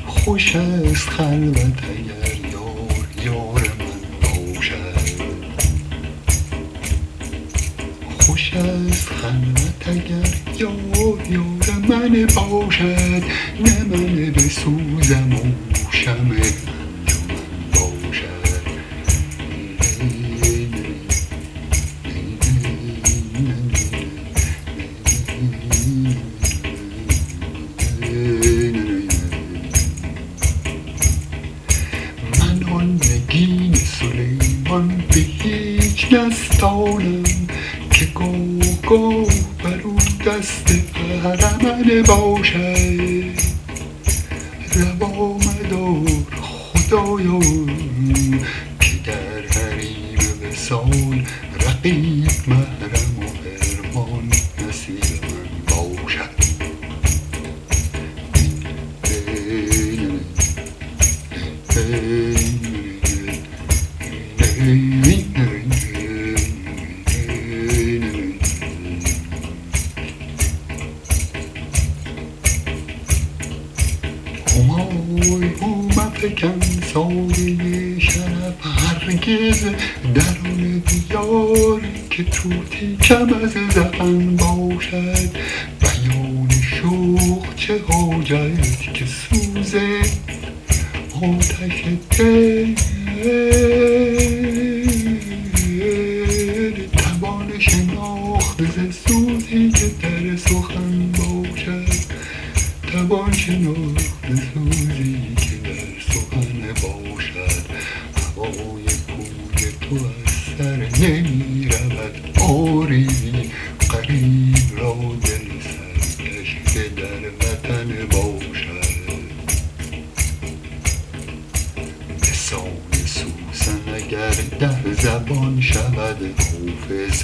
خوش است خلوت اگر یار من باشد، خوش است خلوت اگر یار من باشد، نه من بسوزم و شمع انجمن باشد. من آن نگین سلیمان به هیچ نستانم که گاه بر او دست ارمن باشد. روا مدار خدایا که در حریم وصال رقیب محرم و حرمان نصیب من باشد. مفکن سایه شرف هرگز درون دیار که توتی کم از زفن باشد. بیان شوق چه حاجت که سوز آتش دل توان شناخت ز سوزی که در سخن باشد. توان شناخت سوزی که در سخن باشد. هوای کوی تو از سر نمی رود آری، غریب را دل سرگشته در وطن باشد. بسان سوسن اگر 10 زبان شود حافظ،